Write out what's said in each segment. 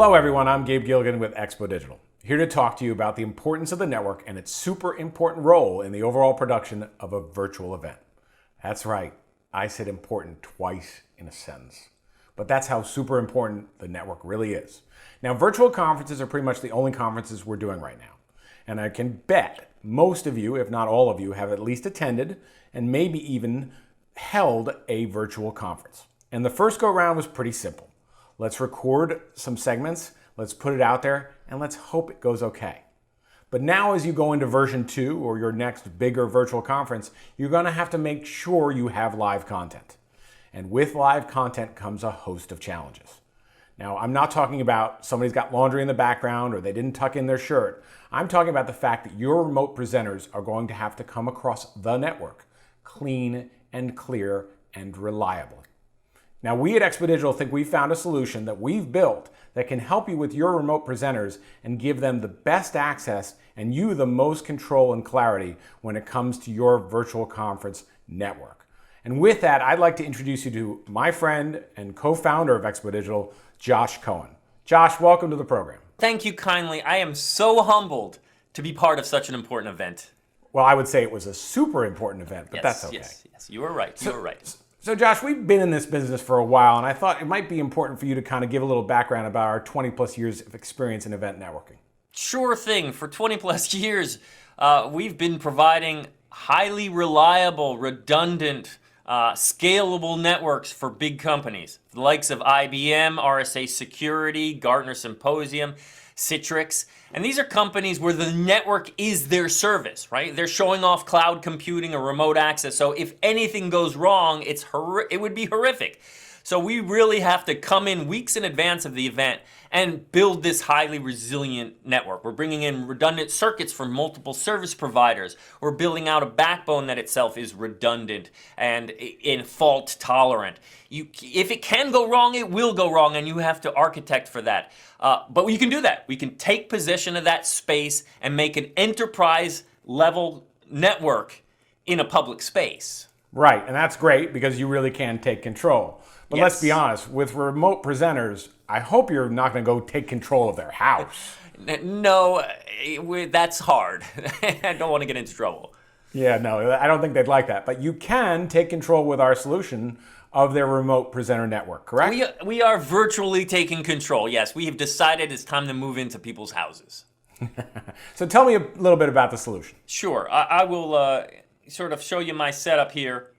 Hello everyone, I'm Gabe Gilligan with Xpodigital, here to talk to you about the importance of the network and its super important role in the overall production of a virtual event. That's right, I said important twice in a sentence. But that's how super important the network really is. Now, virtual conferences are pretty much the only conferences we're doing right now. And I can bet most of you, if not all of you, have at least attended and maybe even held a virtual conference. And the first go round was pretty simple. Let's record some segments, let's put it out there, and let's hope it goes okay. But now as you go into version 2 or your next bigger virtual conference, you're going to have to make sure you have live content. And with live content comes a host of challenges. Now, I'm not talking about somebody's got laundry in the background or they didn't tuck in their shirt. I'm talking about the fact that your remote presenters are going to have to come across the network clean and clear and reliably. Now, we at Xpodigital think we found a solution that we've built that can help you with your remote presenters and give them the best access and you the most control and clarity when it comes to your virtual conference network. And with that, I'd like to introduce you to my friend and co-founder of Xpodigital, Josh Cohen. Josh, welcome to the program. Thank you kindly. I am so humbled to be part of such an important event. Well, I would say it was a super important event, but that's okay. Yes, you were right. You were right. So Josh, we've been in this business for a while, and I thought it might be important for you to kind of give a little background about our 20 plus years of experience in event networking. Sure thing. For 20 plus years, we've been providing highly reliable, redundant, scalable networks for big companies. The likes of IBM, RSA Security, Gartner Symposium, Citrix. And these are companies where the network is their service, right? They're showing off cloud computing or remote access. So if anything goes wrong, it would be horrific. So we really have to come in weeks in advance of the event and build this highly resilient network. We're bringing in redundant circuits from multiple service providers. We're building out a backbone that itself is redundant and fault tolerant. If it can go wrong, it will go wrong, and you have to architect for that. But you can do that. We can take possession of that space and make an enterprise level network in a public space. Right, and that's great because you really can take control. But Yes. Let's be honest, with remote presenters, I hope you're not going to go take control of their house. No, that's hard. I don't want to get into trouble. Yeah, no, I don't think they'd like that. But you can take control with our solution of their remote presenter network, correct? We are virtually taking control. Yes, we have decided it's time to move into people's houses. So tell me a little bit about the solution. Sure, I will sort of show you my setup here.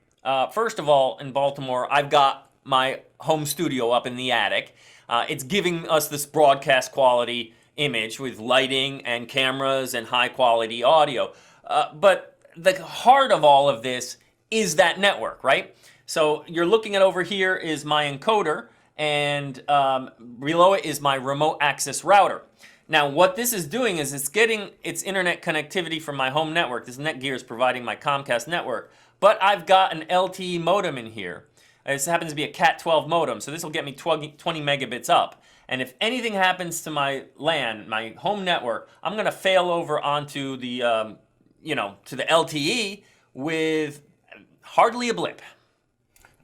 First of all, in Baltimore, I've got my home studio up in the attic. It's giving us this broadcast quality image with lighting and cameras and high quality audio. But the heart of all of this is that network, right? So you're looking at over here is my encoder, and below it is my remote access router. Now what this is doing is it's getting its internet connectivity from my home network. This Netgear is providing my Comcast network, but I've got an LTE modem in here. This happens to be a Cat 12 modem, so this will get me 20 megabits up. And if anything happens to my LAN, my home network, I'm going to fail over onto the, to the LTE with hardly a blip.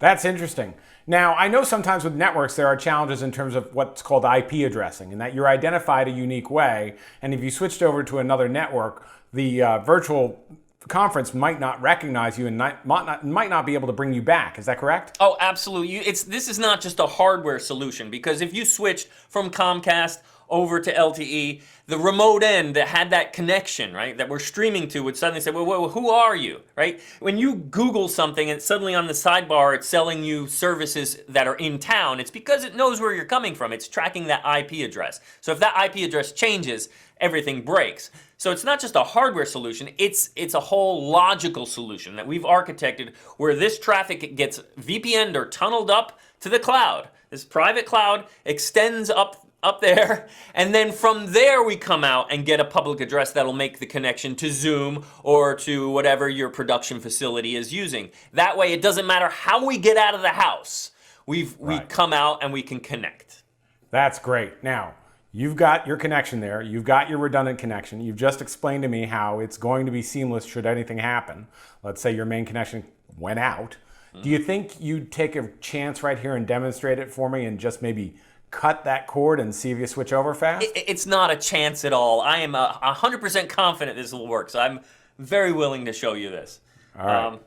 That's interesting. Now, I know sometimes with networks there are challenges in terms of what's called IP addressing, and that you're identified a unique way, and if you switched over to another network, the virtual conference might not recognize you and might not be able to bring you back. Is that correct? Oh, absolutely. This is not just a hardware solution, because if you switched from Comcast over to LTE, the remote end that had that connection, right, that we're streaming to would suddenly say, well, who are you, right? When you Google something and suddenly on the sidebar it's selling you services that are in town, it's because it knows where you're coming from. It's tracking that IP address. So if that IP address changes, everything breaks. So it's not just a hardware solution, it's a whole logical solution that we've architected where this traffic gets VPN'd or tunneled up to the cloud. This private cloud extends up there, and then from there we come out and get a public address that'll make the connection to Zoom or to whatever your production facility is using. That way it doesn't matter how we get out of the house, we come out and we can connect. That's great. Now, you've got your connection there, you've got your redundant connection, you've just explained to me how it's going to be seamless should anything happen. Let's say your main connection went out. Do you think you'd take a chance right here and demonstrate it for me and just maybe cut that cord and see if you switch over fast? It's not a chance at all. I am 100% confident this will work, so I'm very willing to show you this. All right.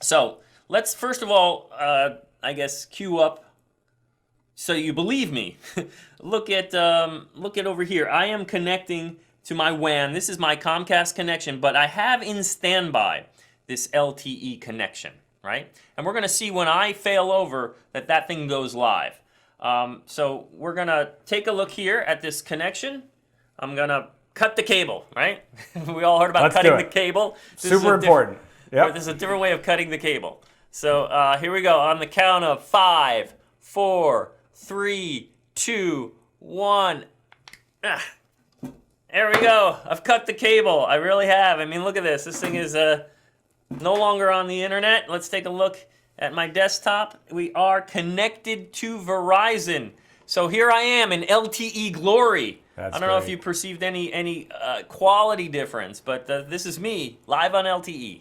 So let's first of all, I guess, cue up. So you believe me. Look at over here. I am connecting to my WAN. This is my Comcast connection, but I have in standby this LTE connection, right? And we're going to see when I fail over that thing goes live. So we're going to take a look here at this connection. I'm going to cut the cable, right? We all heard about cutting the cable. Super important. Yep. This is a different way of cutting the cable. So here we go. On the count of 5, 4, 3, 2, 1. There we go. I've cut the cable. I really have. I mean, look at this. This thing is no longer on the internet. Let's take a look at my desktop. We are connected to Verizon. So here I am in LTE glory. I don't know if you perceived any quality difference, but this is me live on LTE.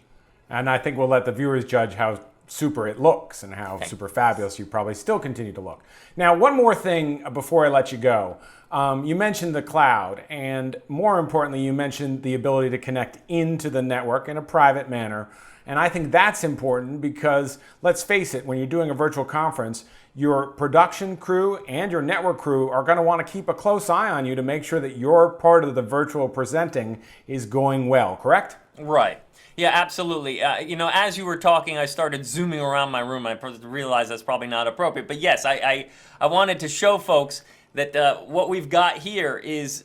And I think we'll let the viewers judge how super it looks and how super fabulous you probably still continue to look. Now, one more thing before I let you go. You mentioned the cloud, and more importantly, you mentioned the ability to connect into the network in a private manner. And I think that's important because, let's face it, when you're doing a virtual conference, your production crew and your network crew are going to want to keep a close eye on you to make sure that your part of the virtual presenting is going well, correct? Right. Yeah, absolutely. As you were talking, I started zooming around my room. I realized that's probably not appropriate. But yes, I wanted to show folks that what we've got here is,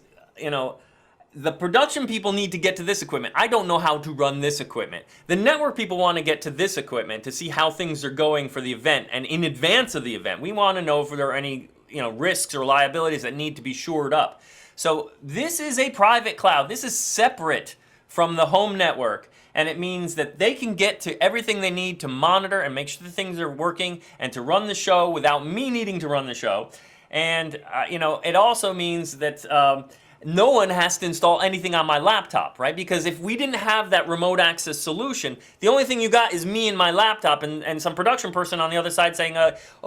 the production people need to get to this equipment. I don't know how to run this equipment. The network people want to get to this equipment to see how things are going for the event. And in advance of the event, we want to know if there are any risks or liabilities that need to be shored up. So this is a private cloud. This is separate from the home network. And it means that they can get to everything they need to monitor and make sure that things are working and to run the show without me needing to run the show. And, it also means that no one has to install anything on my laptop, right? Because if we didn't have that remote access solution, the only thing you got is me and my laptop and some production person on the other side saying,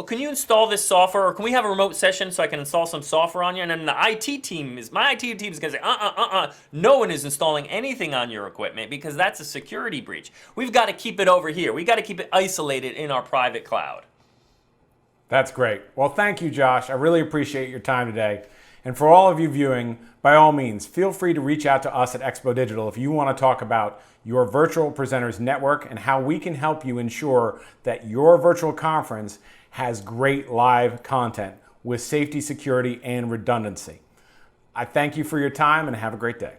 can you install this software, or can we have a remote session so I can install some software on you? And then my IT team is going to say, no one is installing anything on your equipment because that's a security breach. We've got to keep it over here. We've got to keep it isolated in our private cloud. That's great. Well, thank you, Josh. I really appreciate your time today. And for all of you viewing, by all means, feel free to reach out to us at Xpodigital if you want to talk about your virtual presenters network and how we can help you ensure that your virtual conference has great live content with safety, security, and redundancy. I thank you for your time and have a great day.